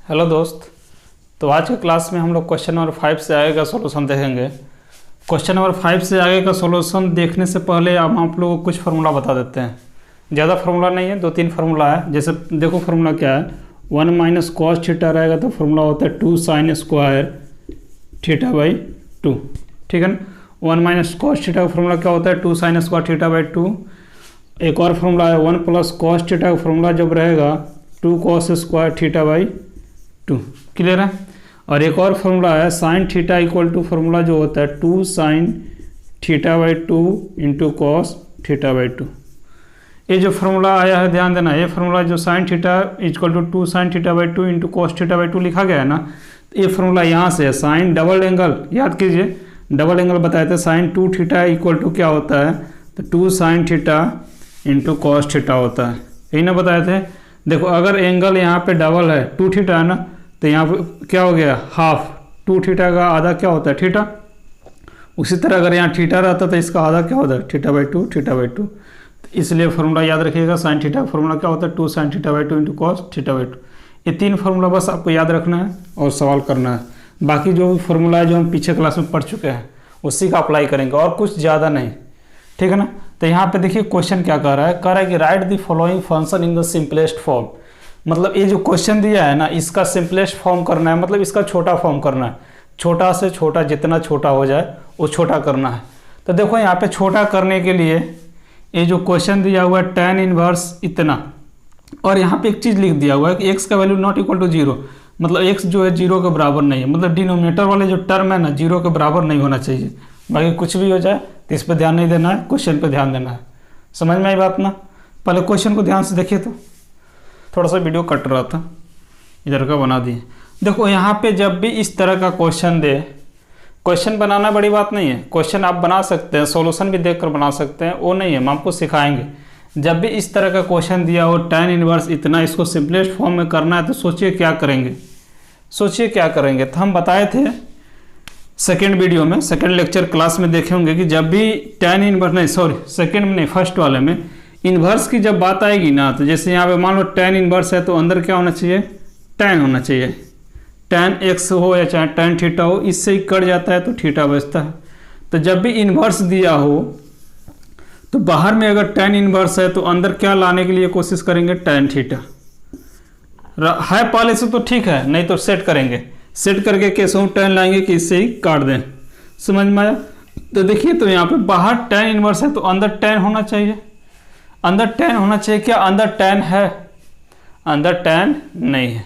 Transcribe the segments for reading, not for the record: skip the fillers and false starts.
Hello दोस्त। तो आज के क्लास में हम लोग क्वेश्चन नंबर 5 से आगे का सॉल्यूशन देखेंगे। क्वेश्चन नंबर 5 से आगे का सॉल्यूशन देखने से पहले हम आप लोगों को कुछ फार्मूला बता देते हैं। ज़्यादा फार्मूला नहीं है, 2-3 फार्मूला है। जैसे देखो फार्मूला क्या है, 1 माइनस कॉस थीटा रहेगा तो फार्मूला होता है 2 साइन स्क्वायर थीटा बाई 2। ठीक है ना। 1 माइनस कॉस थीटा का फार्मूला क्या होता है, 2 साइन स्क्वायर थीटा बाई 2। एक और फार्मूला है 1 प्लस कॉस थीटा का फार्मूला जब रहेगा 2 cos square theta by 2। Clear है। और एक और फार्मूला है sine theta equal to formula जो होता है 2 sine theta by 2 into cos theta by 2। ये जो फार्मूला आया है ध्यान देना, ये फार्मूला जो sine theta equal to 2 sine theta by 2 into cos theta by 2 लिखा गया है ना, ये फार्मूला यहाँ से है। साइन डबल एंगल याद कीजिए, डबल एंगल बताए थे। साइन 2 थीटा इक्वल टू क्या होता है, तो 2 sine theta into cos theta होता है। यही ना बताए थे। देखो अगर एंगल यहाँ पे डबल है 2 थीटा है ना, तो यहाँ पे क्या हो गया हाफ, 2 थीटा का आधा क्या होता है थीटा। उसी तरह अगर यहाँ थीटा रहता तो इसका आधा क्या होता है थीटा बाई 2 थीटा बाई 2। तो इसलिए फार्मूला याद रखिएगा, साइन थीटा का फार्मूला क्या होता है 2 sine theta by 2 into cos theta by 2। ये 3 फार्मूला बस आपको याद रखना है और सवाल करना है। बाकी जो फार्मूला है जो हम पीछे क्लास में पढ़ चुके हैं उसी का अप्लाई करेंगे और कुछ ज़्यादा नहीं। ठीक है ना। तो यहाँ पे देखिए क्वेश्चन क्या कह रहा है कि right the following function in the simplest form. मतलब ये जो क्वेश्चन दिया है ना, इसका सिंपलेस्ट फॉर्म करना है, मतलब इसका छोटा फॉर्म करना है। छोटा से छोटा, जितना छोटा हो जाए वो छोटा करना है। तो देखो यहाँ पे छोटा करने के लिए ये जो क्वेश्चन दिया हुआ है tan इनवर्स इतना, और यहाँ पे एक चीज़ लिख दिया हुआ है कि x का वैल्यू नॉट इक्वल टू 0, मतलब x जो है 0 के बराबर नहीं है। मतलब डिनोमिनेटर वाले जो टर्म है ना 0 के बराबर नहीं होना चाहिए। बाकी कुछ भी हो जाए तो इस पर ध्यान नहीं देना है, क्वेश्चन पे ध्यान देना है। समझ में आई बात ना। पहले क्वेश्चन को ध्यान से देखिए। तो थोड़ा सा वीडियो कट रहा था, इधर का बना दिए। देखो यहाँ पे जब भी इस तरह का क्वेश्चन दे, क्वेश्चन बनाना बड़ी बात नहीं है, क्वेश्चन आप बना सकते हैं, सॉल्यूशन भी देखकर बना सकते हैं, वो नहीं है, हम आपको सिखाएंगे। जब भी इस तरह का क्वेश्चन दिया हो tan इनवर्स इतना, इसको सिंपलेस्ट फॉर्म में करना है, तो सोचिए क्या करेंगे। तो हम बताए थे सेकेंड वीडियो में, सेकेंड लेक्चर क्लास में देखे होंगे कि जब भी tan इनवर्स नहीं, सॉरी सेकेंड में नहीं, फर्स्ट वाले में इन्वर्स की जब बात आएगी ना, तो जैसे यहाँ पे मान लो tan इनवर्स है तो अंदर क्या होना चाहिए, tan होना चाहिए। tan x हो या चाहे tan थीटा हो, इससे ही कट जाता है तो थीटा बचता है। तो जब भी इन्वर्स दिया हो तो बाहर में अगर tan इन्वर्स है तो अंदर क्या लाने के लिए कोशिश करेंगे, tan थीटा है पहले से तो ठीक है, नहीं तो सेट करेंगे। सेट करके कैसे हम tan लाएंगे कि इससे ही काट दें। समझ में आया। तो देखिए तो यहाँ पे बाहर tan इन्वर्स है तो अंदर tan होना चाहिए, अंदर tan होना चाहिए। क्या अंदर tan है, अंदर tan नहीं है।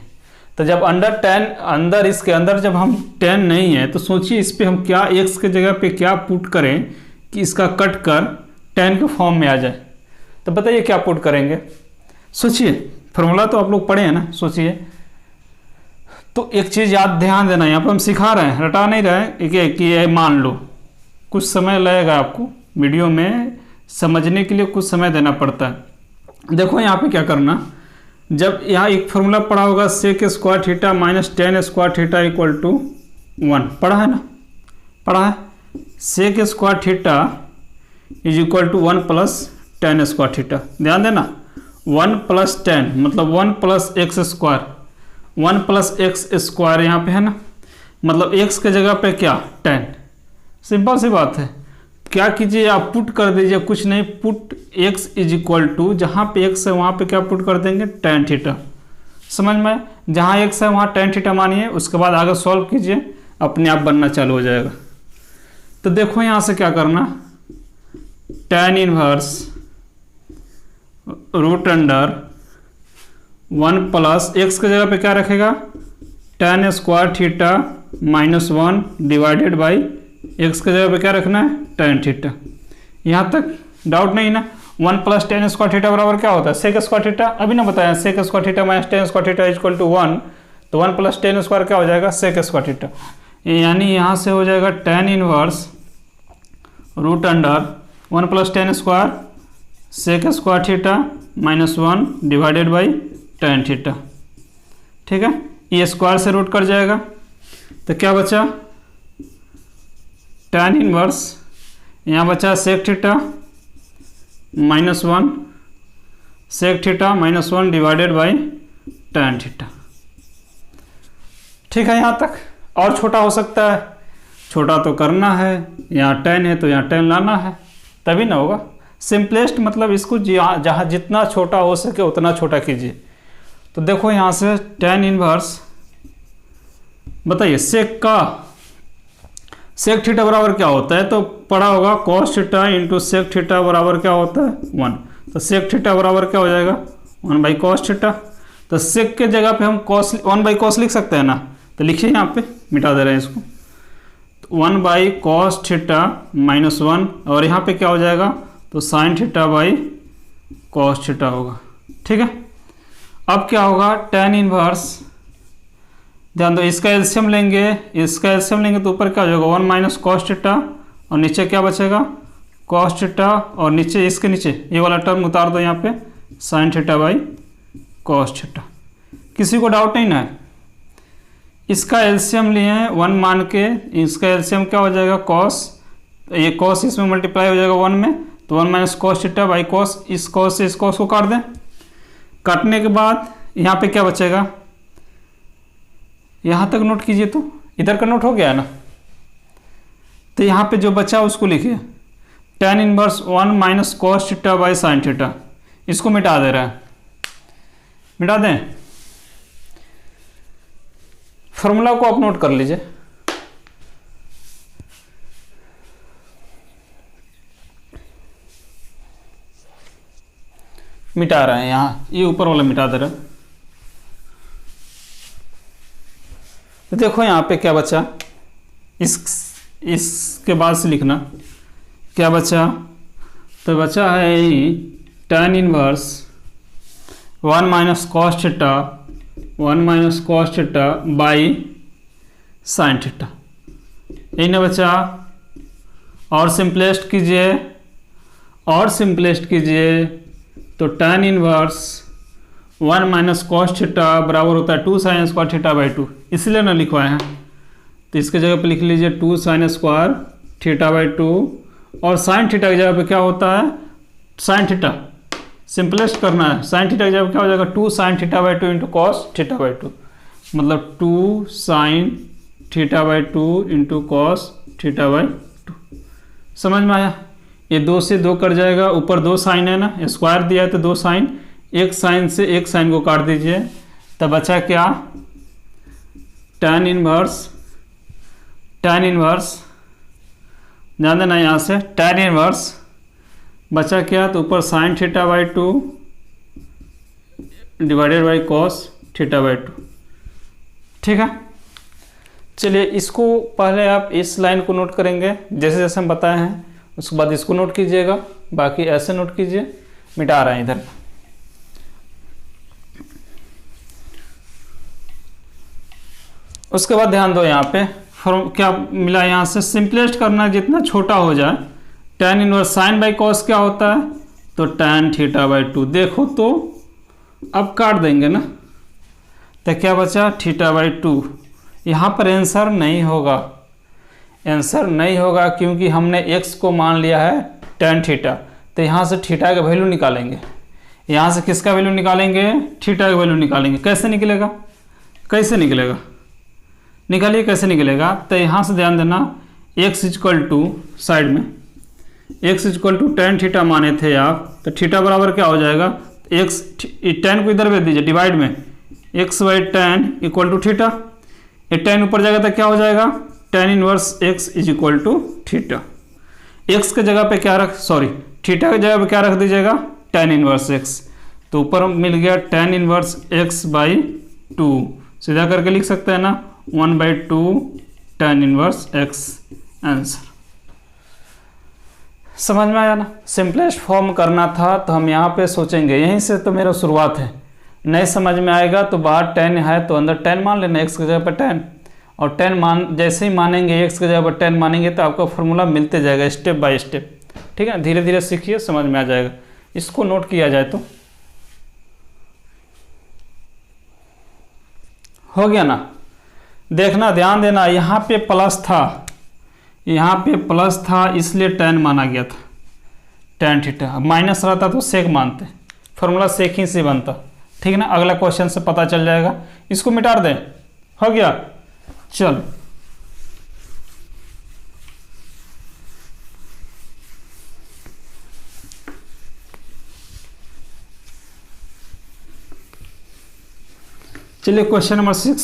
तो जब अंदर tan, अंदर इसके अंदर जब हम tan नहीं है तो सोचिए इस पे हम क्या x के जगह पे क्या पुट करें कि इसका कट कर tan के फॉर्म में आ जाए। तो बताइए क्या पुट करेंगे, सोचिए। फार्मूला तो आप लोग पढ़े हैं ना, सोचिए। तो एक चीज़ याद ध्यान देना, यहाँ पर हम सिखा रहे हैं, रटा नहीं रहे हैं कि ये मान लो। कुछ समय लगेगा आपको वीडियो में समझने के लिए, कुछ समय देना पड़ता है। देखो यहाँ पे क्या करना, जब यहाँ एक फार्मूला पढ़ा होगा sec square theta minus tan square theta equal to 1, पढ़ा है ना, पढ़ा है। Sec square theta is equal to 1 plus tan square theta. ध्यान देना 1 प्लस tan मतलब 1 plus x square, 1 plus x square यहाँ पे है ना, मतलब x के जगह पे क्या tan। सिंपल सी बात है। क्या कीजिए आप पुट कर दीजिए, कुछ नहीं, put x is equal to, जहाँ पे x है वहाँ पे क्या पुट कर देंगे tan थीटा। समझ में, जहाँ x है वहाँ tan थीटा मानिए, उसके बाद आगे सॉल्व कीजिए, अपने आप बनना चालू हो जाएगा। तो देखो यहाँ से क्या करना, tan inverse root under 1 plus x के जगह पे क्या रखेगा tan square theta minus 1 divided by x के जगह पे क्या रखना है tan थीटा। यहाँ तक डाउट नहीं ना। 1 प्लस tan स्क्वायर थीटा बराबर क्या होता है सेक स्क्वायर थीटा, अभी ना बताया, sec square theta minus tan square theta equal to 1, तो 1 प्लस tan स्क्वायर क्या हो जाएगा सेक स्क्वायर थीटा। यानी यहाँ से हो जाएगा tan inverse root under 1 plus tan square sec square theta minus 1 divided by tan theta. ठीक है, ये स्क्वायर से रूट कट जाएगा तो क्या बचा tan इनवर्स, यहाँ बचा sec theta minus 1 sec theta minus 1 divided by tan theta. ठीक है यहाँ तक। और छोटा हो सकता है, छोटा तो करना है, यहाँ 10 है तो यहाँ 10 लाना है, तभी ना होगा। सिंपलेस्ट मतलब इसको जहाँ जितना छोटा हो सके उतना छोटा कीजिए। तो देखो यहाँ से tan इनवर्स, बताइए सेक थीटा बराबर क्या होता है, तो पढ़ा होगा cos theta into sec theta बराबर क्या होता है 1। तो सेक थीटा बराबर क्या हो जाएगा 1/cos थीटा। तो सेक के जगह पे हम cos 1/cos लिख सकते हैं ना, तो लिखिए यहाँ पे, मिटा दे रहे हैं इसको। तो 1/cos थीटा -1, और यहाँ पे क्या हो जाएगा, तो sin theta by cos theta होगा। ठीक है, अब क्या होगा tan इनवर्स, ध्यान दो इसका एलसीएम लेंगे, तो ऊपर क्या हो जाएगा 1 - cos थीटा, और नीचे क्या बचेगा cos थीटा, और नीचे इसके नीचे ये वाला टर्म उतार दो यहाँ पे sin theta by cos theta. किसी को डाउट नहीं ना है? इसका एलसीएम लिए 1 मान के, इसका एलसीएम क्या हो जाएगा cos, ये cos इसमें मल्टीप्लाई हो जाएगा 1 में, तो 1 - cos थीटा बाई cos, इस cos से इस cos को काट दें। काटने के बाद यहाँ पे क्या बचेगा, यहाँ तक नोट कीजिए, तो इधर का नोट हो गया है ना। तो यहाँ पे जो बचा उसको लिखिए tan inverse 1 - cos theta by sin theta, इसको मिटा दे रहा है, मिटा दें। फॉर्मूला को आप नोट कर लीजिए। मिटा रहे हैं यहाँ, ये ऊपर वाला मिटा दे रहे हैं। तो देखो यहाँ पे क्या बचा, इसके बाद से लिखना क्या बचा, तो बचा है tan inverse 1 - cos theta, 1 - cos theta by sin theta, यही ना बचा। और सिंपलेस्ट कीजिए, तो tan इनवर्स 1 - cos थीटा बराबर होता है 2 sin स्क्वायर थीटा बाई 2, इसलिए ना लिखवाए हैं। तो इसके जगह पे लिख लीजिए 2 sin स्क्वायर थीटा बाई 2, और sin थीटा की जगह पे क्या होता है sin थीटा, सिंपलेस्ट करना है, sin थीटा की जगह क्या हो जाएगा 2 sin theta by 2 into cos theta by 2, मतलब 2 sin theta by 2 into cos theta by 2। समझ में आया? ये 2 से 2 कट जाएगा, ऊपर 2 साइन है ना, स्क्वायर दिया है तो 2 साइन, एक साइन से एक साइन को काट दीजिए, तब बचा क्या tan इनवर्स, ध्यान देना यहाँ से tan इनवर्स बचा क्या, तो ऊपर sin theta by 2 divided by cos theta by 2। ठीक है, चलिए इसको पहले आप इस लाइन को नोट करेंगे जैसे जैसे हम बताए हैं, उसके बाद इसको नोट कीजिएगा, बाकी ऐसे नोट कीजिए। मिटा रहे हैं इधर। उसके बाद ध्यान दो यहाँ पे क्या मिला, यहाँ से सिंपलेस्ट करना जितना छोटा हो जाए। tan inverse sine by cos क्या होता है, तो tan थीटा बाई 2। देखो तो अब काट देंगे ना, तो क्या बचा थीटा बाई 2। यहाँ पर आंसर नहीं होगा, क्योंकि हमने x को मान लिया है tan थीटा। तो यहाँ से थीटा का वैल्यू निकालेंगे, यहाँ से किसका वैल्यू निकालेंगे, थीटा का वैल्यू निकालेंगे। कैसे निकलेगा, निकालिए कैसे निकलेगा। तो यहाँ से ध्यान देना, x इक्वल टू साइड में x इक्वल टू tan थीटा माने थे आप, तो थीटा बराबर क्या हो जाएगा, x tan को इधर भेज दीजिए डिवाइड में, x by tan equal to theta. ये tan ऊपर जाएगा तो क्या हो जाएगा, tan inverse x is equal to theta. x के जगह पे क्या थीटा की जगह पे क्या रख दीजिएगा, tan इनवर्स x। तो ऊपर मिल गया tan इनवर्स x बाई 2, सीधा करके लिख सकते हैं ना 1/2 tan इनवर्स x। आंसर समझ में आया ना। सिंपलेस्ट फॉर्म करना था तो हम यहाँ पे सोचेंगे, यहीं से तो मेरा शुरुआत है। नहीं समझ में आएगा तो बाहर 10 है तो अंदर 10 मान लेना, x की जगह पर 10, और 10 जैसे ही मानेंगे x की जगह पर 10 मानेंगे तो आपका फॉर्मूला मिलते जाएगा स्टेप बाय स्टेप। ठीक है, धीरे धीरे सीखिए, समझ में आ जाएगा। इसको नोट किया जाए तो हो गया ना। देखना, ध्यान देना, यहाँ पे प्लस था, इसलिए tan माना गया था, tan थीटा। माइनस रहता तो सेक मानते, फॉर्मूला सेक ही से बनता। ठीक है ना, अगला क्वेश्चन से पता चल जाएगा। इसको मिटा दें, हो गया। चल चलिए क्वेश्चन नंबर 6।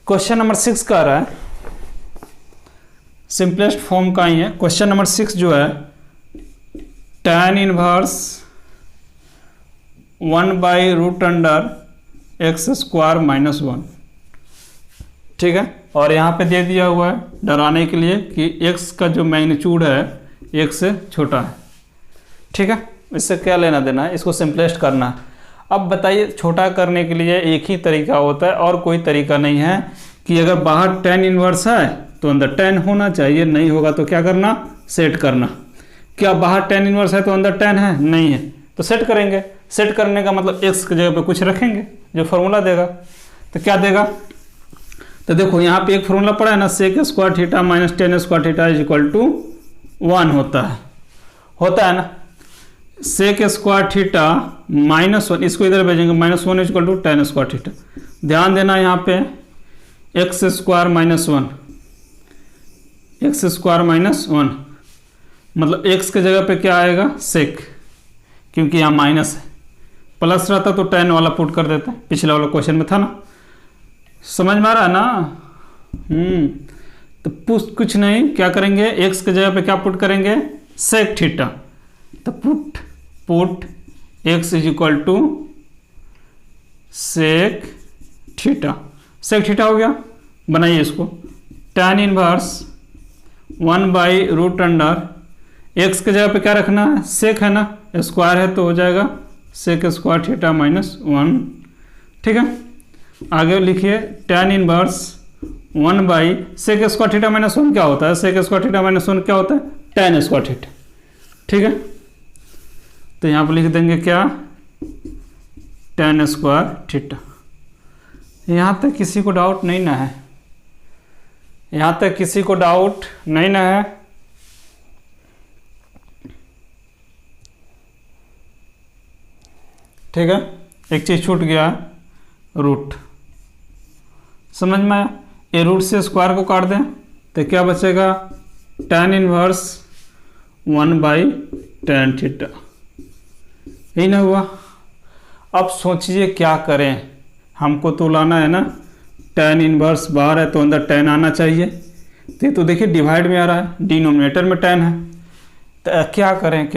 क्वेश्चन नंबर 6 का रहा है, सिंपलेस्ट फॉर्म का ही है। क्वेश्चन नंबर 6 जो है tan इनवर्स 1/√(x²-1), ठीक है। और यहाँ पे दे दिया हुआ है डराने के लिए कि x का जो मैग्नीट्यूड है 1 से छोटा है, ठीक है। इससे क्या लेना देना है, इसको सिंपलेस्ट करना है। अब बताइए, छोटा करने के लिए एक ही तरीका होता है और कोई तरीका नहीं है कि अगर बाहर tan इनवर्स है तो अंदर tan होना चाहिए, नहीं होगा तो क्या करना, सेट करना। क्या बाहर tan इनवर्स है तो अंदर tan है, नहीं है तो सेट करेंगे। सेट करने का मतलब x की जगह पे कुछ रखेंगे जो फार्मूला देगा। तो क्या देगा, तो देखो यहाँ पे एक फार्मूला पड़ा है ना, sec² theta minus tan² theta is equal to 1 होता है ना। sec² थीटा -1, इसको इधर भेजेंगे, -1 is equal to tan² theta. ध्यान देना यहाँ पे x² -1, x² -1 मतलब x के जगह पे क्या आएगा, sec, क्योंकि यहाँ माइनस है। प्लस रहता तो tan वाला पुट कर देते, पिछले वाला क्वेश्चन में था ना। समझ में आ रहा है ना। तो कुछ नहीं, क्या करेंगे, x के जगह पे क्या पुट करेंगे, sec थीटा। तो put x is equal to sec theta. sec theta हो गया। बनाइए इसको, tan इनवर्स 1/√, x के जगह पे क्या रखना है, sec है ना, स्क्वायर है तो हो जाएगा sec² थीटा -1, ठीक है। आगे लिखिए tan इनवर्स 1/sec² थीटा -1 क्या होता है, sec² थीटा -1 क्या होता है, tan² थीटा, ठीक है। तो यहाँ पर लिख देंगे क्या, tan² थीटा। यहाँ तक किसी को डाउट नहीं ना है, यहाँ तक किसी को डाउट नहीं ना है। ठीक है, एक चीज छूट गया, रूट। समझ में आया। ये रूट से स्क्वायर को काट दें तो क्या बचेगा, tan इनवर्स 1/tan थीटा, यही ना हुआ। अब सोचिए क्या करें, हमको तो लाना है ना, tan इनवर्स बाहर है तो अंदर tan आना चाहिए। तो देखिए डिवाइड में आ रहा है, डिनोमिनेटर में tan है। तो क्या करें,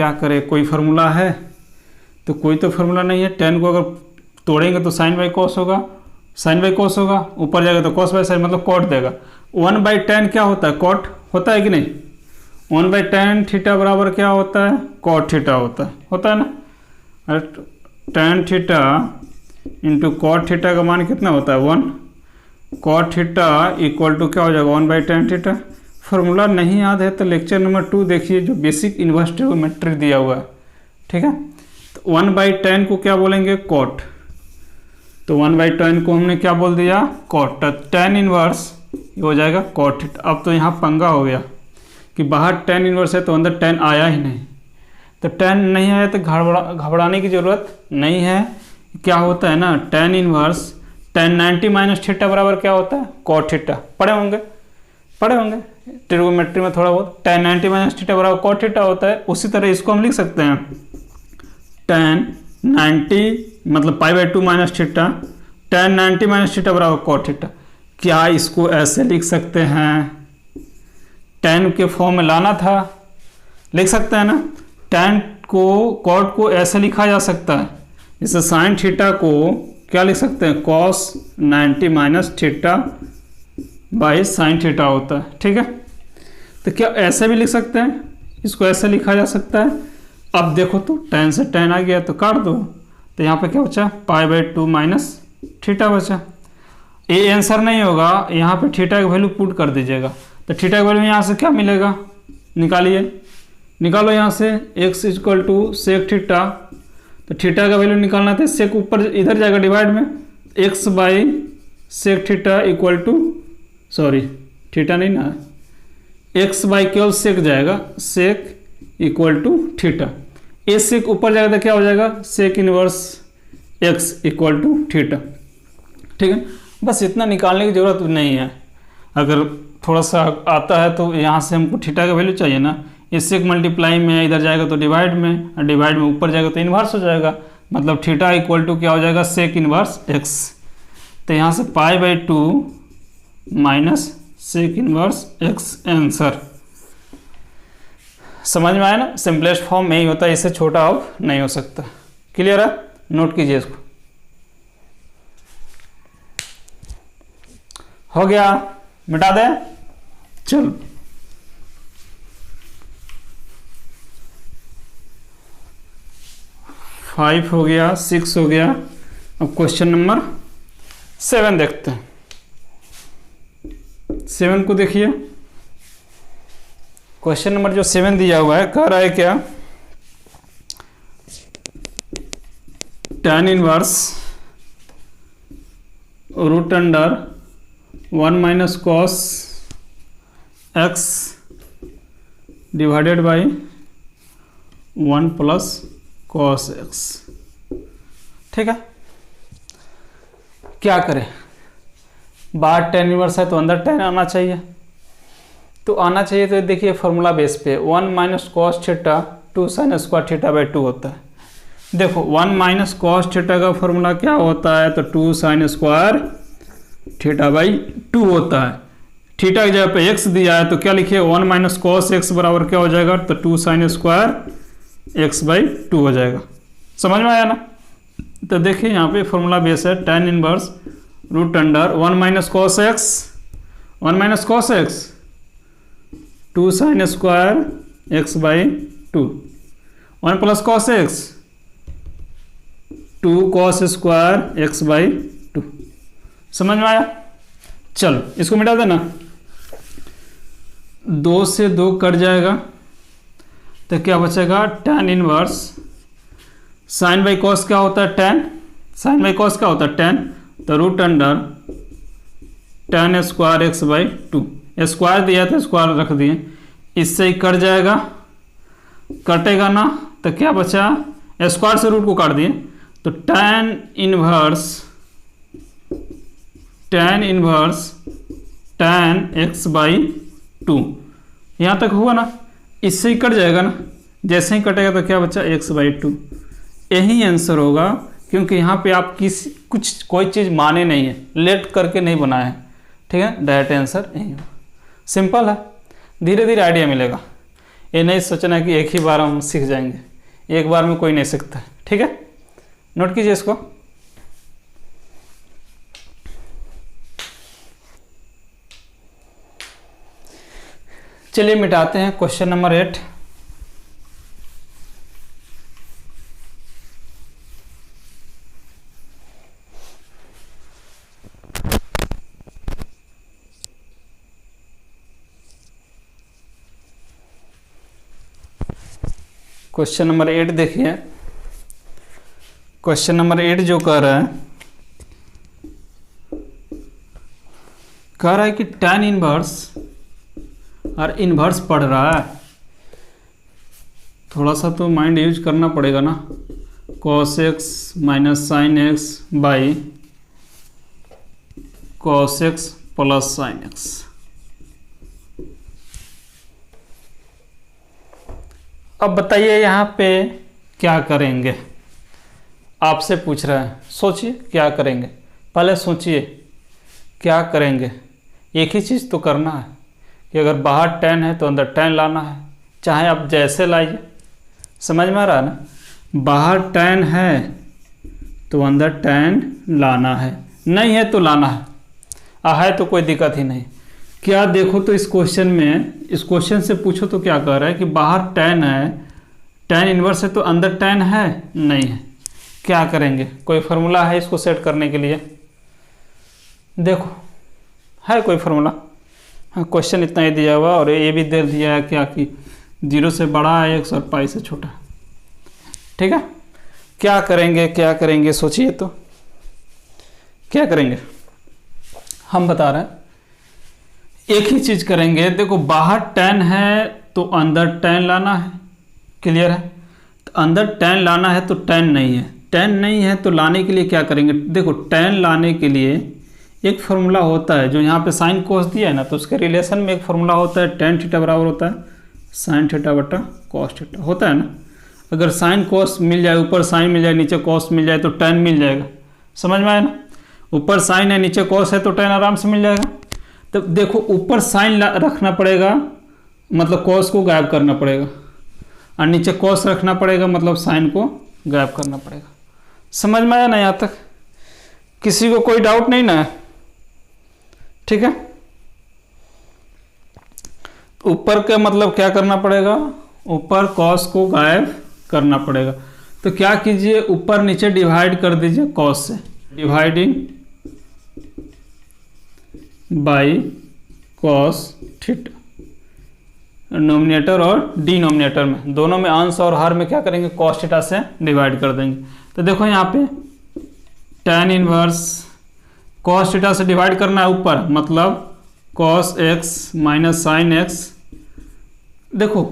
कोई फार्मूला है, तो कोई तो फार्मूला नहीं है। tan को अगर तोड़ेंगे तो sin बाई cos होगा, sin बाई cos होगा, ऊपर जाएगा तो cos बाई sin मतलब cot देगा। 1/tan क्या होता है, cot होता है कि नहीं। 1/tan थीटा बराबर क्या होता है, cot थीटा होता है ना। tan theta into cot theta का मान कितना होता है, 1। cot थीटा इक्वल टू क्या हो जाएगा, 1/tan थीटा। फार्मूला नहीं याद है तो लेक्चर नंबर 2 देखिए, जो बेसिक इन्वर्स ट्रिगोनोमेट्री दिया हुआ है, ठीक है। तो 1/tan को क्या बोलेंगे, cot। तो 1/tan को हमने क्या बोल दिया, cot। tan इनवर्स हो जाएगा cot थीटा। अब तो यहाँ पंगा हो गया कि बाहर tan इनवर्स है तो अंदर tan आया ही नहीं। तो tan नहीं आया तो घबराने की ज़रूरत नहीं है। क्या होता है ना, tan inverse tan 90 minus theta बराबर क्या होता है, cot थीटा। पढ़े होंगे ट्रिगोनोमेट्री में थोड़ा बहुत। tan 90 माइनस थीटा बराबर cot थीटा होता है। उसी तरह इसको हम लिख सकते हैं, tan 90 मतलब π/2 minus theta, tan 90 minus theta बराबर cot थीटा। क्या इसको ऐसे लिख सकते हैं, tan के फॉर्म में लाना था, लिख सकते हैं ना। tan को cot को ऐसे लिखा जा सकता है, जैसे sin थीटा को क्या लिख सकते हैं, cos 90 minus theta by sin theta होता है, ठीक है। तो क्या ऐसे भी लिख सकते हैं, इसको ऐसे लिखा जा सकता है। अब देखो तो tan से tan आ गया तो काट दो, तो यहाँ पे क्या बचा, π/2 माइनस थीटा बचा। ये आंसर नहीं होगा, यहाँ पे थीटा की वैल्यू पुट कर दीजिएगा। तो थीटा की वैल्यू यहाँ से क्या मिलेगा, निकालो यहाँ से, x equal to sec theta. तो थीटा का वैल्यू निकालना था, sec ऊपर इधर जाएगा डिवाइड में, x/sec theta equal to, sorry theta नहीं ना, x/ केवल sec जाएगा, sec इक्वल टू थीटा। ए sec ऊपर जाएगा तो क्या हो जाएगा, sec inverse x equal to theta, ठीक है। बस इतना निकालने की ज़रूरत नहीं है। अगर थोड़ा सा आता है तो यहाँ से हमको थीटा का वैल्यू चाहिए ना, इससे मल्टीप्लाई में इधर जाएगा तो डिवाइड में, और डिवाइड में ऊपर जाएगा तो इन्वर्स हो जाएगा। मतलब थीटा इक्वल टू क्या हो जाएगा, सेक इन्वर्स एक्स। तो यहाँ से π/2 minus sec inverse x answer. समझ में आया ना, सिंपलेस्ट फॉर्म में ही होता है, इससे छोटा अब नहीं हो सकता। क्लियर है, नोट कीजिए इसको। हो गया, मिटा दे। चलो 5 हो गया, 6 हो गया। अब क्वेश्चन नंबर 7 देखते हैं। 7 को देखिए, क्वेश्चन नंबर जो 7 दिया हुआ है, कह रहा है क्या, tan inverse root under 1 minus cos x divided by 1 plus cos x. ठीक है, क्या करें, बाहर tan इनवर्स है तो अंदर tan आना चाहिए, तो आना चाहिए। तो देखिए फॉर्मूला बेस पे 1 minus cos theta 2 sine square theta by 2 होता है। देखो 1 माइनस कॉस थीटा का फॉर्मूला क्या होता है, तो 2 साइन स्क्वायर थीटा बाई 2 होता है। थीटा की जगह पे x दिया है तो क्या लिखिए, 1 माइनस कॉस एक्स बराबर क्या हो जाएगा, तो 2 साइन स्क्वायर एक्स बाई 2 हो जाएगा। समझ में आया ना। तो देखिए यहाँ पे फॉर्मूला बेस है tan inverse root under 1 minus cos x 1 minus cos x 2 sine square x by 2 1 plus cos x 2 cos square x by 2। समझ में आया। चलो इसको मिटा देना, 2 से 2 कट जाएगा तो क्या बचेगा, tan inverse sine by cos क्या होता है, tan साइन बाई कॉस क्या होता है, tan, तो root under tan square x by 2। Square दिया तो स्क्वायर रख दिए, इससे ही कट जाएगा, कटेगा ना तो क्या बचा, स्क्वायर से रूट को काट दिए तो tan inverse tan x by 2 यहाँ तक हुआ ना, इससे ही कट जाएगा ना, जैसे ही कटेगा तो क्या बचा, x बाई 2। यही आंसर होगा, क्योंकि यहाँ पे आप कोई चीज़ माने नहीं है, लेट करके नहीं बनाया है। ठीक है, डायरेक्ट आंसर यही होगा। सिंपल है, धीरे धीरे आइडिया मिलेगा। ये नहीं सोचना कि एक ही बार हम सीख जाएंगे, एक बार में कोई नहीं सीखता। ठीक है, नोट कीजिए इसको। चलिए मिटाते हैं क्वेश्चन नंबर 8। क्वेश्चन नंबर 8 देखिए, क्वेश्चन नंबर 8 जो कह रहा है कि tan इनवर्स और इन्वर्स पढ़ रहा है, थोड़ा सा तो माइंड यूज करना पड़ेगा ना। cos x minus sine x by cos x plus sine x. अब बताइए यहाँ पे क्या करेंगे, आपसे पूछ रहा है। सोचिए क्या करेंगे, पहले सोचिए क्या करेंगे। एक ही चीज़ तो करना है कि अगर बाहर tan है तो अंदर tan लाना है, चाहे आप जैसे लाइए। समझ में आ रहा है ना, बाहर tan है तो अंदर tan लाना है, नहीं है तो लाना है तो कोई दिक्कत ही नहीं। क्या देखो तो इस क्वेश्चन में, इस क्वेश्चन से पूछो तो क्या कह रहा है कि बाहर tan है, tan इनवर्स है तो अंदर tan है, नहीं है। क्या करेंगे, कोई फार्मूला है इसको सेट करने के लिए? देखो है कोई फार्मूला? हाँ, क्वेश्चन इतना ही दिया हुआ और ये भी दे दिया है क्या कि 0 से बड़ा है x और पाई से छोटा। ठीक है, क्या करेंगे सोचिए तो क्या करेंगे। हम बता रहे हैं एक ही चीज़ करेंगे। देखो बाहर tan है तो अंदर tan लाना है, क्लियर है। तो अंदर tan लाना है तो tan नहीं है तो लाने के लिए क्या करेंगे। देखो tan लाने के लिए एक फार्मूला होता है जो यहाँ पे साइन कोस दिया है ना, तो उसके रिलेशन में एक फार्मूला होता है tan थीटा बराबर होता है साइन थीटा बटा कॉस थीटा, होता है ना। अगर साइन कोस मिल जाए, ऊपर साइन मिल जाए नीचे कॉस मिल जाए तो tan मिल जाएगा, समझ में आया ना। ऊपर साइन है नीचे कॉस है तो tan आराम से मिल जाएगा। तो देखो ऊपर साइन रखना पड़ेगा मतलब कॉस को गायब करना पड़ेगा, और नीचे कॉस रखना पड़ेगा मतलब साइन को गायब करना पड़ेगा। समझ में आया ना यहाँ तक? किसी को कोई डाउट नहीं ना? ठीक है। ऊपर का मतलब क्या करना पड़ेगा, ऊपर कॉस को गायब करना पड़ेगा। तो क्या कीजिए, ऊपर नीचे डिवाइड कर दीजिए कॉस से, dividing by cos theta. Nominator और डिनोमिनेटर में दोनों में अंश और हर में क्या करेंगे, कॉस थीटा से डिवाइड कर देंगे। तो देखो यहाँ पे tan इनवर्स कॉस थीटा से डिवाइड करना है ऊपर, मतलब cos x minus sine x. देखो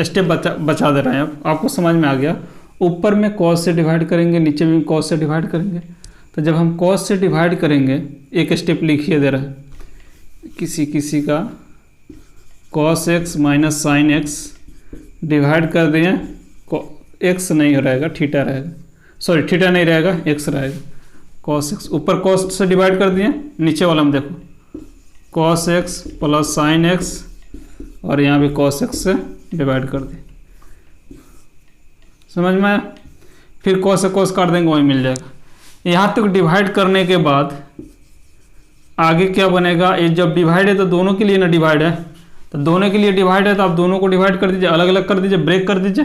स्टेप बचा दे रहे हैं, अब आपको समझ में आ गया। ऊपर में कॉस से डिवाइड करेंगे, नीचे में कॉस से डिवाइड करेंगे। तो जब हम कॉस से डिवाइड करेंगे, एक स्टेप लिखिए दे रहा है किसी का, cos x minus sine x divide कर दिए, एक्स नहीं रहेगा थीटा रहेगा, सॉरी थीटा नहीं रहेगा एक्स रहेगा, कॉस एक्स। ऊपर कॉस से डिवाइड कर दिए, नीचे वाला में देखो cos x plus sine x, और यहाँ भी कॉस एक्स से डिवाइड कर दिए। समझ में आया? फिर कॉस से कॉस काट देंगे, वही मिल जाएगा। यहाँ तक डिवाइड करने के बाद आगे क्या बनेगा, ये जब डिवाइड है तो दोनों के लिए ना डिवाइड है, तो दोनों के लिए डिवाइड है तो आप दोनों को डिवाइड कर दीजिए, अलग अलग कर दीजिए, ब्रेक कर दीजिए।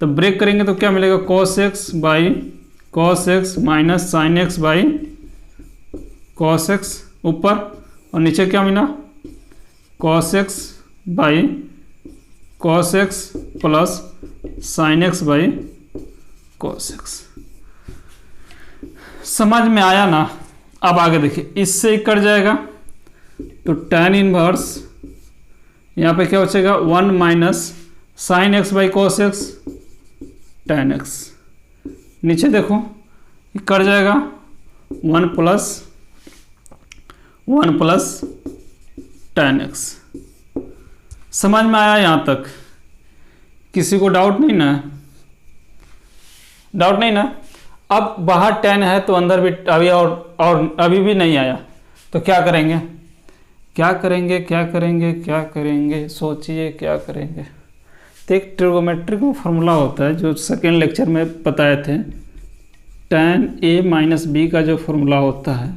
तो ब्रेक करेंगे तो क्या मिलेगा, cos x by cos x minus sine x by cos x ऊपर, और नीचे क्या मिला, cos x by cos x plus sine x by cos x. समझ में आया ना? अब आगे देखिए, इससे कट जाएगा तो tan इनवर्स यहाँ पे क्या बचेगा, 1 minus sine x by cos x tan x. नीचे देखो ये कट जाएगा 1 प्लस tan एक्स। समझ में आया यहाँ तक? किसी को डाउट नहीं ना? डाउट नहीं ना? अब बाहर tan है तो अंदर भी अभी और अभी भी नहीं आया, तो क्या करेंगे, क्या करेंगे, क्या करेंगे, क्या करेंगे, सोचिए क्या करेंगे। तो एक ट्रिगोमेट्रिक में फार्मूला होता है जो सेकेंड लेक्चर में बताए थे, tan a माइनस बी का जो फार्मूला होता है,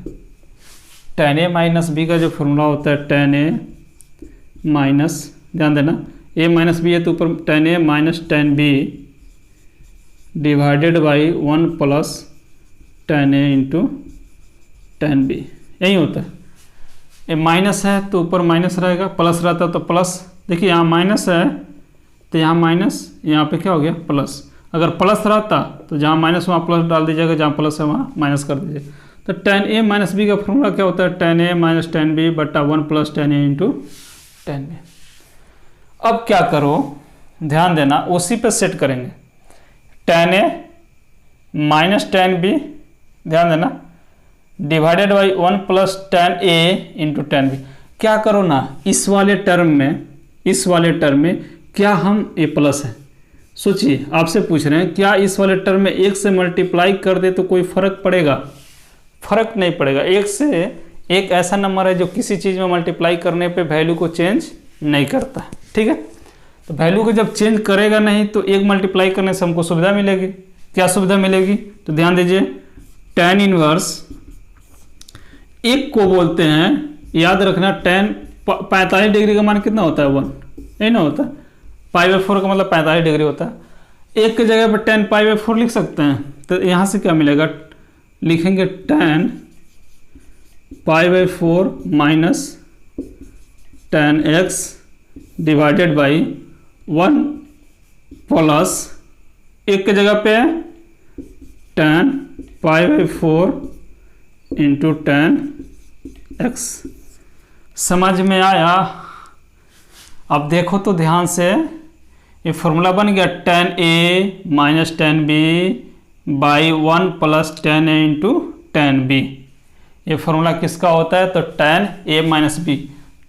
tan a माइनस बी का जो फार्मूला होता है, tan a माइनस, ध्यान देना a माइनस बी है तो ऊपर tan a minus tan b divided by 1 plus tan a into tan b, यही होता है। ये माइनस है तो ऊपर माइनस रहेगा, प्लस रहता तो प्लस। देखिए यहाँ माइनस है तो यहाँ माइनस, यहाँ पे क्या हो गया प्लस। अगर प्लस रहता तो जहाँ माइनस वहाँ प्लस डाल दीजिएगा, जहाँ प्लस है वहाँ माइनस कर दीजिए। तो tan a माइनस बी का फॉर्मूला क्या होता है, tan a minus tan b बटा 1 plus tan a into tan b। अब क्या करो, ध्यान देना, उसी पे सेट करेंगे, tan a minus tan b, ध्यान देना, divided by 1 plus tan a into tan b। क्या करो ना, इस वाले टर्म में क्या हम a प्लस है, सोचिए, आपसे पूछ रहे हैं क्या इस वाले टर्म में एक से मल्टीप्लाई कर दे तो कोई फर्क पड़ेगा? फर्क नहीं पड़ेगा। एक से एक ऐसा नंबर है जो किसी चीज़ में मल्टीप्लाई करने पे वैल्यू को चेंज नहीं करता, ठीक है। तो वैल्यू को जब चेंज करेगा नहीं तो एक मल्टीप्लाई करने से हमको सुविधा मिलेगी। क्या सुविधा मिलेगी? तो ध्यान दीजिए, tan इनवर्स एक को बोलते हैं, याद रखना, tan 45 डिग्री का मान कितना होता है, 1, यही ना होता है। π/4 का मतलब 45 डिग्री होता है। एक की जगह पर tan π/4 लिख सकते हैं, तो यहाँ से क्या मिलेगा, लिखेंगे tan π/4 minus tan x divided by 1 plus, एक की जगह पे tan π/4 इंटू tan x। समझ में आया? अब देखो तो ध्यान से, ये फॉर्मूला बन गया tan a minus tan b by 1 plus tan a into tan b। ये फॉर्मूला किसका होता है? तो tan a minus B.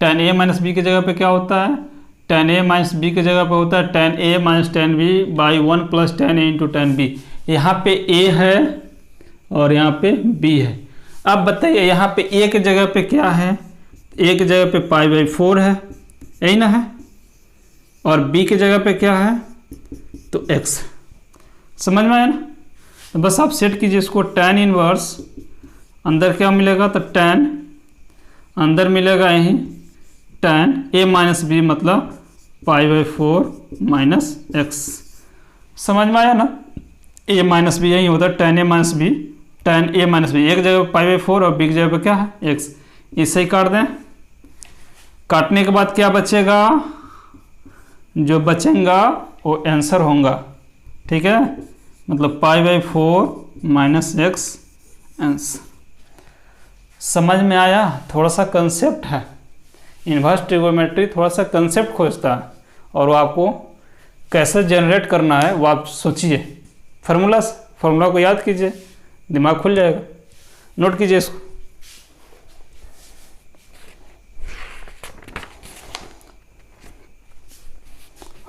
tan a minus B की जगह पे क्या होता है? tan a माइनस बी की जगह पे होता है tan a minus tan b by 1 plus tan a into tan b। यहाँ पे a है और यहाँ पे b है। अब बताइए यहाँ पे a की जगह पे क्या है? a की जगह पे पाई बाई 4 है, यही ना है, और b की जगह पे क्या है? तो x। समझ में आया ना? तो बस आप सेट कीजिए इसको। tan इनवर्स अंदर क्या मिलेगा? तो tan अंदर मिलेगा यहीं tan a माइनस बी मतलब पाई बाई 4 माइनस एक्स। समझ में आया ना? a माइनस बी यही होता है tan a minus B, tan a minus B. एक जगह पाई बाई 4 और b की जगह पे क्या है? x। इसे ही काट दें। काटने के बाद क्या बचेगा? जो बचेगा वो आंसर होगा, ठीक है, मतलब pi by 4 minus x answer. समझ में आया? थोड़ा सा कंसेप्ट है, इन्वर्स ट्रिगोनोमेट्री थोड़ा सा कंसेप्ट खोजता है, और वो आपको कैसे जनरेट करना है वो आप सोचिए। फार्मूला को याद कीजिए, दिमाग खुल जाएगा। नोट कीजिए इसको।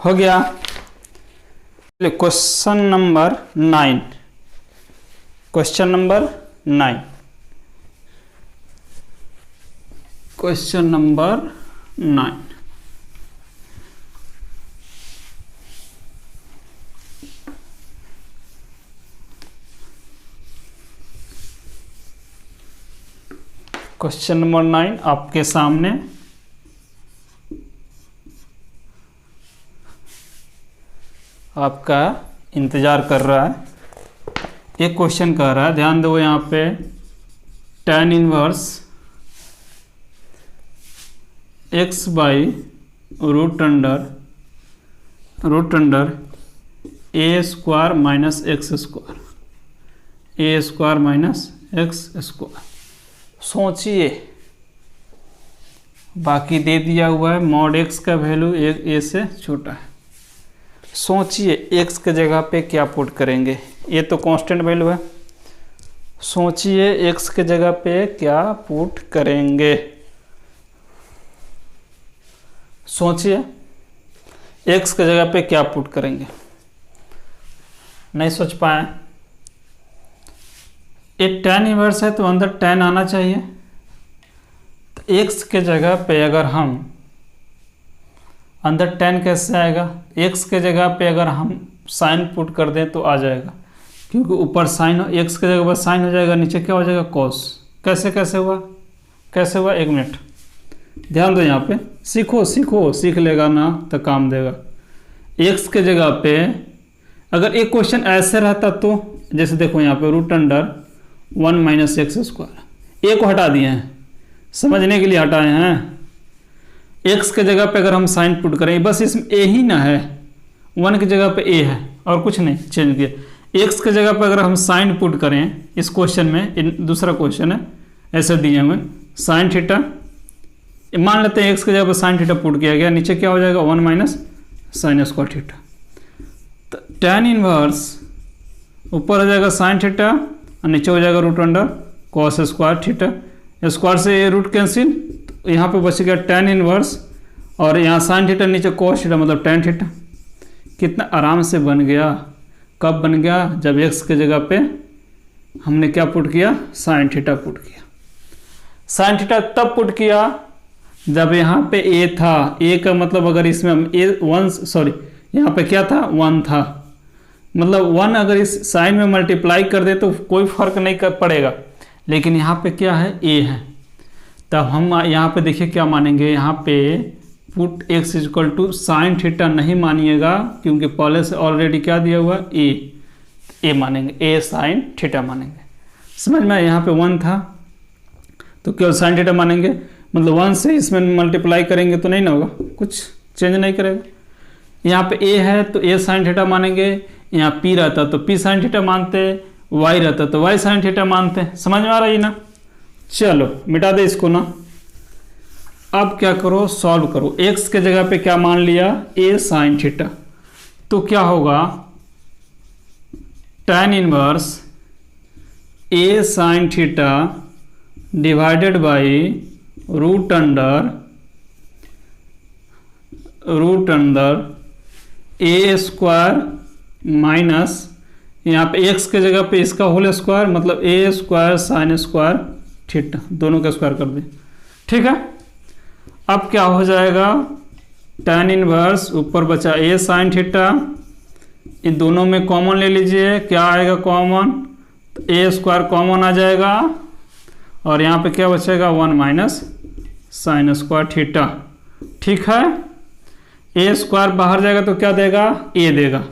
हो गया। Question number 9। Question number 9। Question number 9। Question number 9 आपके सामने आपका इंतजार कर रहा है। एक क्वेश्चन कह रहा है, ध्यान दो यहाँ पे, tan inverse x by root under A square minus x square, A square minus x square. सोचिए, बाकी दे दिया हुआ है मॉड x का वैल्यू ए से छोटा है। सोचिए x के जगह पे क्या पुट करेंगे? ये तो कांस्टेंट वैल्यू है। सोचिए x के जगह पे क्या पुट करेंगे? सोचिए x के जगह पे क्या पुट करेंगे? नहीं सोच पाए? एक tan इनवर्स है तो अंदर tan आना चाहिए। तो x के जगह पे अगर हम अंदर tan कैसे आएगा? x के जगह पे अगर हम साइन पुट कर दें तो आ जाएगा, क्योंकि ऊपर साइन, x के जगह पर साइन हो जाएगा, नीचे क्या हो जाएगा? कॉस। कैसे हुआ? एक मिनट ध्यान दो, यहाँ पे सीखो, सीख लेगा ना तो काम देगा। x के जगह पे अगर एक क्वेश्चन ऐसे रहता तो, जैसे देखो यहाँ पे root under 1 minus x square, A को हटा दिए हैं, समझने के लिए हटाए हैं। x के जगह पे अगर हम साइन पुट करें, बस इसमें a ही ना है, 1 की जगह पे a है और कुछ नहीं चेंज किया। x के जगह पे अगर हम साइन पुट करें इस क्वेश्चन में, दूसरा क्वेश्चन है ऐसे दिए हुए, साइन थीटा, मान लेते हैं x के जगह पे साइन थीटा पुट किया गया, नीचे क्या हो जाएगा? 1 माइनस साइन स्क्वायर थीटा। तो tan इनवर्स ऊपर हो जाएगा साइन थीटा और नीचे हो जाएगा root under cos square theta. Square से ये रूट कैंसिल, तो यहाँ पे बच गया tan इनवर्स और यहाँ साइन थीटा, नीचे कॉस थीटा मतलब tan थीटा। कितना आराम से बन गया। कब बन गया? जब x के जगह पे हमने क्या पुट किया? साइन थीटा पुट किया। साइन थीटा तब पुट किया जब यहाँ पे a था। a का मतलब अगर इसमें हम यहाँ पे क्या था? 1 था, मतलब 1 अगर इस साइन में मल्टीप्लाई कर दे तो कोई फर्क नहीं कर पड़ेगा, लेकिन यहाँ पे क्या है? a है। तब हम यहाँ पे देखिए क्या मानेंगे, यहाँ पे put x equal to sine theta नहीं मानिएगा, क्योंकि पहले से ऑलरेडी क्या दिया हुआ? a मानेंगे, a साइन थीटा मानेंगे। समझ में? यहाँ पे 1 था तो केवल साइन थीटा मानेंगे, मतलब 1 से इसमें मल्टीप्लाई करेंगे तो नहीं ना होगा, कुछ चेंज नहीं करेगा। यहाँ पे a है तो a साइन थीटा मानेंगे, यहाँ p रहता तो p साइन थीटा मानते, y रहता तो y साइन थीटा मानते। समझ में आ रही ना? चलो मिटा दे इसको ना। अब क्या करो? सॉल्व करो। x के जगह पे क्या मान लिया? a साइन थीटा, तो क्या होगा? tan inverse a sine theta divided by root under A square minus, यहाँ पे एक्स के जगह पे इसका होल स्क्वायर, मतलब ए स्क्वायर साइन स्क्वायर थीटा, दोनों का स्क्वायर कर दे। ठीक है, अब क्या हो जाएगा, tan इनवर्स ऊपर बचा ए साइन थीटा, इन दोनों में कॉमन ले लीजिए, क्या आएगा कॉमन, तो ए स्क्वायर कॉमन आ जाएगा और यहाँ पे क्या बचेगा 1 माइनस साइन स्क्वायर थीटा। ठीक है, ए स्क्वायर बाहर जाएगा तो क्या देगा, ए देगा,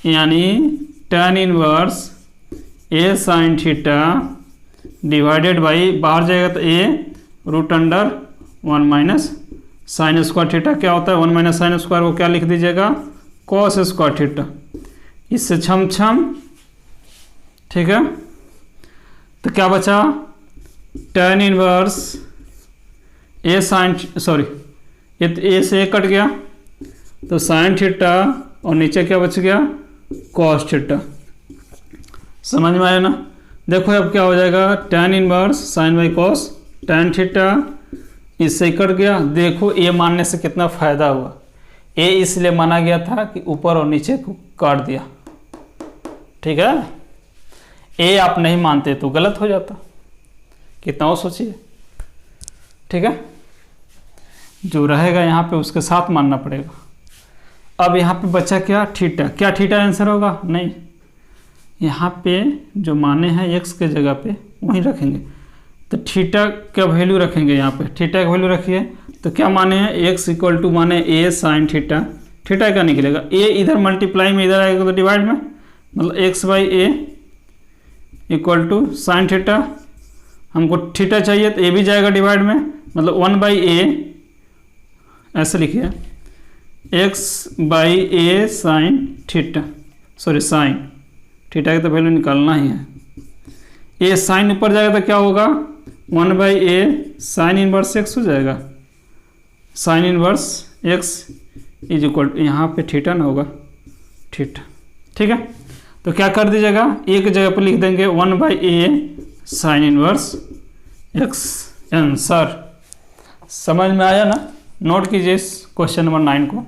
यानी tan inverse a sine theta divided by, बाहर जाएगा तो a root under 1 minus sine square theta, क्या होता है 1 माइनस साइन स्क्वायर को क्या लिख दीजिएगा, कॉस स्क्वायर थीटा, इससे छम छम। ठीक है, तो क्या बचा, tan inverse a sign, sorry ए से ए कट गया तो साइन थीटा और नीचे क्या बच गया, कॉस थीटा। समझ में आया ना, देखो अब क्या हो जाएगा, tan inverse sine by cos tan theta, इससे ही कट गया। देखो ए मानने से कितना फायदा हुआ, ए इसलिए माना गया था कि ऊपर और नीचे को काट दिया। ठीक है, ए आप नहीं मानते तो गलत हो जाता, कितना हो सोचिए। ठीक है, जो रहेगा यहाँ पे उसके साथ मानना पड़ेगा। अब यहाँ पे बचा क्या, थीटा, क्या थीटा आंसर होगा, नहीं, यहाँ पे जो माने हैं एक्स के जगह पे वहीं रखेंगे, तो थीटा का वैल्यू रखेंगे, यहाँ पे थीटा का वैल्यू रखिए, तो क्या माने हैं, एक्स इक्वल टू माने ए साइन थीटा, थीटा क्या निकलेगा, ए इधर मल्टीप्लाई में इधर आएगा तो डिवाइड में, मतलब x by A equal to sine theta, हमको थीटा चाहिए तो ए भी जाएगा डिवाइड में, मतलब 1 बाई ए, ऐसे लिखिए x by A sine theta, sorry sine theta की तो वैल्यू निकालना ही है, ए साइन ऊपर जाएगा तो क्या होगा 1 by A sine inverse x हो जाएगा, sine inverse x is equal to यहाँ पे थीटा ना होगा थीटा। ठीक है, तो क्या कर दीजिएगा, एक जगह पर लिख देंगे 1 by A sine inverse x, answer. समझ में आया ना, नोट कीजिए इस क्वेश्चन नंबर 9 को।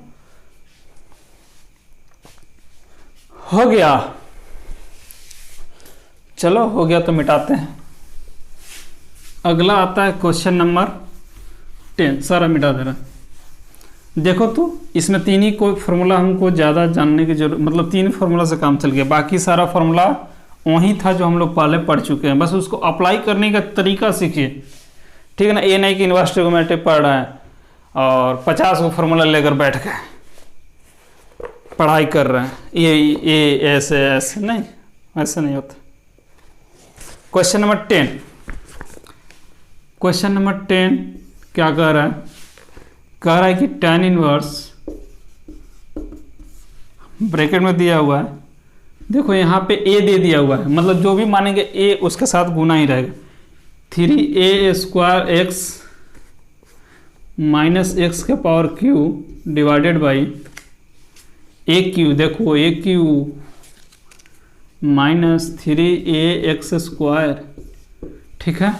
हो गया, चलो हो गया तो मिटाते हैं। अगला आता है क्वेश्चन नंबर 10, सारा मिटा दे रहा। देखो तो इसमें तीन ही कोई फार्मूला हमको ज़्यादा जानने की जरूरत, मतलब 3 फार्मूला से काम चल गया, बाकी सारा फार्मूला वही था जो हम लोग पहले पढ़ चुके हैं, बस उसको अप्लाई करने का तरीका सीखिए। ठीक है ना, ये नहीं कि इन्वर्स ट्रिगोनोमेट्री पढ़ रहे हैं और 50 को फार्मूला लेकर बैठ गए पढ़ाई कर रहे हैं, ये ऐसे ऐसे नहीं, ऐसे नहीं होता। क्वेश्चन नंबर 10, क्वेश्चन नंबर 10 क्या कह रहा है, कह रहा है कि tan इनवर्स, ब्रैकेट में दिया हुआ है, देखो यहाँ पे a दे दिया हुआ है, मतलब जो भी मानेंगे a उसके साथ गुना ही रहेगा, 3a square x minus x के power q divided by a q, देखो a q minus 3ax square. ठीक है,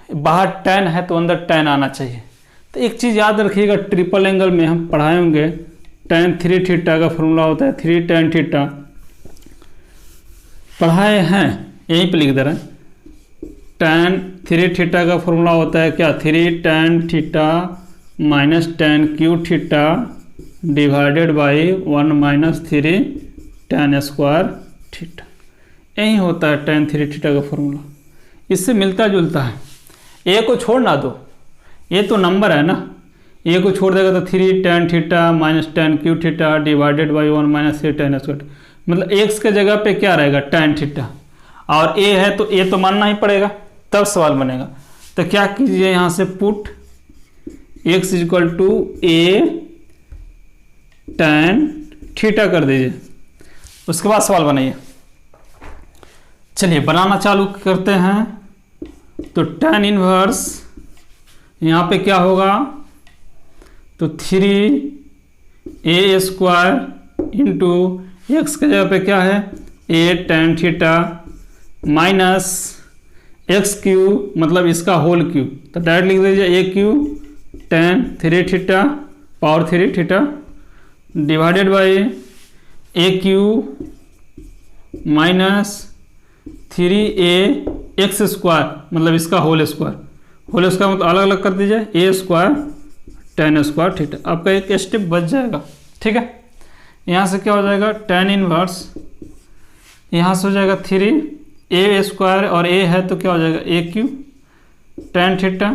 बाहर tan है तो अंदर tan आना चाहिए। तो एक चीज़ याद रखिएगा, ट्रिपल एंगल में हम पढ़ाए होंगे tan 3 थीटा का फॉर्मूला होता है 3 tan थीटा, पढ़ाए हैं, यहीं पे लिख दे रहे हैं। tan 3 थीटा का फॉर्मूला होता है क्या, 3 tan theta minus tan q theta divided by 1 minus 3 tan square theta, यही होता है tan 3 थीटा का फॉर्मूला। इससे मिलता जुलता है, ए को छोड़ ना दो, ये तो नंबर है ना, ए को छोड़ देगा तो 3 tan theta minus tan q theta divided by 1 minus 3 tan square, मतलब एक्स के जगह पे क्या रहेगा tan थीटा, और ए है तो ए तो मानना ही पड़ेगा तब सवाल बनेगा। तो क्या कीजिए, यहाँ से put x equal to A tan theta कर दीजिए, उसके बाद सवाल बनाइए। चलिए बनाना चालू करते हैं। तो tan इनवर्स यहाँ पे क्या होगा, तो 3a स्क्वायर इंटू एक्स के जगह पे क्या है a tan theta minus x q मतलब इसका होल क्यू, तो डायरेक्ट लिख दीजिए a q tan 3 theta power 3 theta divided by a q minus 3a x square मतलब इसका होल स्क्वायर मतलब अलग अलग कर दीजिए a square tan square theta. आपका एक स्टेप बच जाएगा। ठीक है, यहाँ से क्या हो जाएगा tan इनवर्स, यहाँ से हो जाएगा 3a स्क्वायर और a है तो क्या हो जाएगा a q tan theta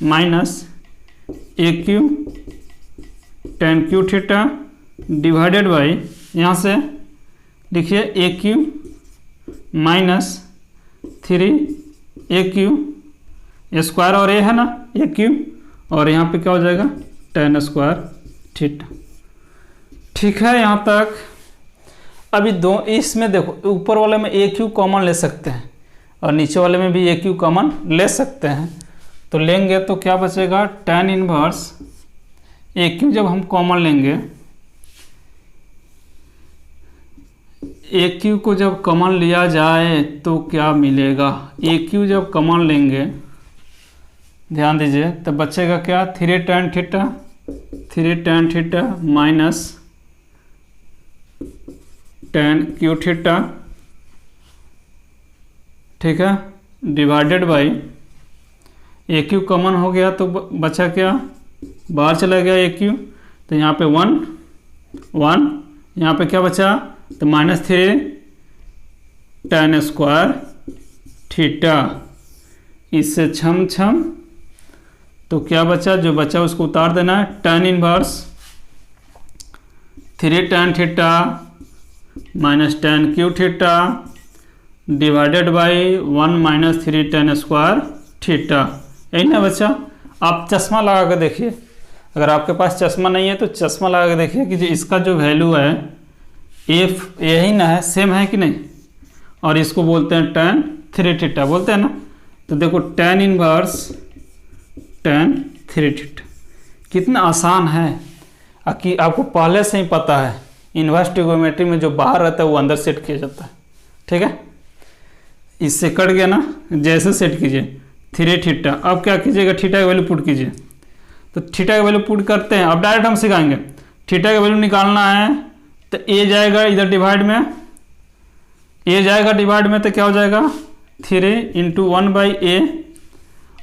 minus a q tan q theta divided by यहाँ से लिखिए a q minus 3a q square और ए है ना ए क्यू और यहाँ पे क्या हो जाएगा tan स्क्वायर थीटा। ठीक है, यहाँ तक। अभी दो इसमें देखो ऊपर वाले में ए क्यू कॉमन ले सकते हैं और नीचे वाले में भी ए क्यू कॉमन ले सकते हैं, तो लेंगे तो क्या बचेगा tan इनवर्स ए क्यू जब हम कॉमन लेंगे ए क्यू को जब कॉमन लिया जाए तो क्या मिलेगा, ए क्यू जब कॉमन लेंगे ध्यान दीजिए तब बचेगा क्या 3 tan theta minus tan q theta. ठीक है, divided by a Q common हो गया तो बचा क्या बाहर चला गया ए क्यू, तो यहाँ पे 1 यहाँ पे क्या बचा तो -3 tan स्क्वायर थीटा। इससे छम तो क्या बचा, जो बचा उसको उतार देना है tan inverse 3 tan theta minus tan q theta divided by 1 minus 3 tan square theta. यही ना बच्चा, आप चश्मा लगा के देखिए, अगर आपके पास चश्मा नहीं है तो चश्मा लगा के देखिए कि जो इसका जो वैल्यू है एफ यही ना है, सेम है कि नहीं, और इसको बोलते हैं tan 3 थीटा बोलते हैं ना, तो देखो tan इनवर्स tan 3 थीटा कितना आसान है कि आपको पहले से ही पता है इन्वर्स ट्रिगोनोमेट्री में जो बाहर रहता है वो अंदर सेट किया जाता है। ठीक है, इससे कट गया ना, जैसे सेट कीजिए 3 थीटा, अब क्या कीजिएगा थीटा की वैल्यू पुट कीजिए, तो थीटा की वैल्यू पुट करते हैं। अब डायरेक्ट हम सिखाएंगे थीटा की वैल्यू निकालना है तो ए जाएगा इधर डिवाइड में, ए जाएगा डिवाइड में तो क्या हो जाएगा 3 × 1/a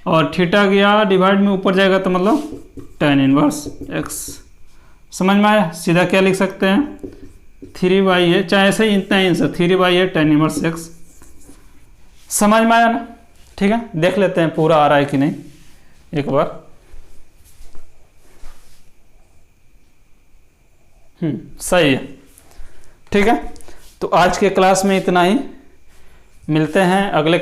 और थीटा गया डिवाइड में ऊपर जाएगा तो मतलब tan इनवर्स x। समझ में आया, सीधा क्या लिख सकते हैं 3/a, चाहे ऐसे ही इतना ही answer 3/a tan inverse x। समझ में आया ना। ठीक है, देख लेते हैं पूरा आ रहा है कि नहीं एक बार। सही है। ठीक है, तो आज के क्लास में इतना ही, मिलते हैं अगले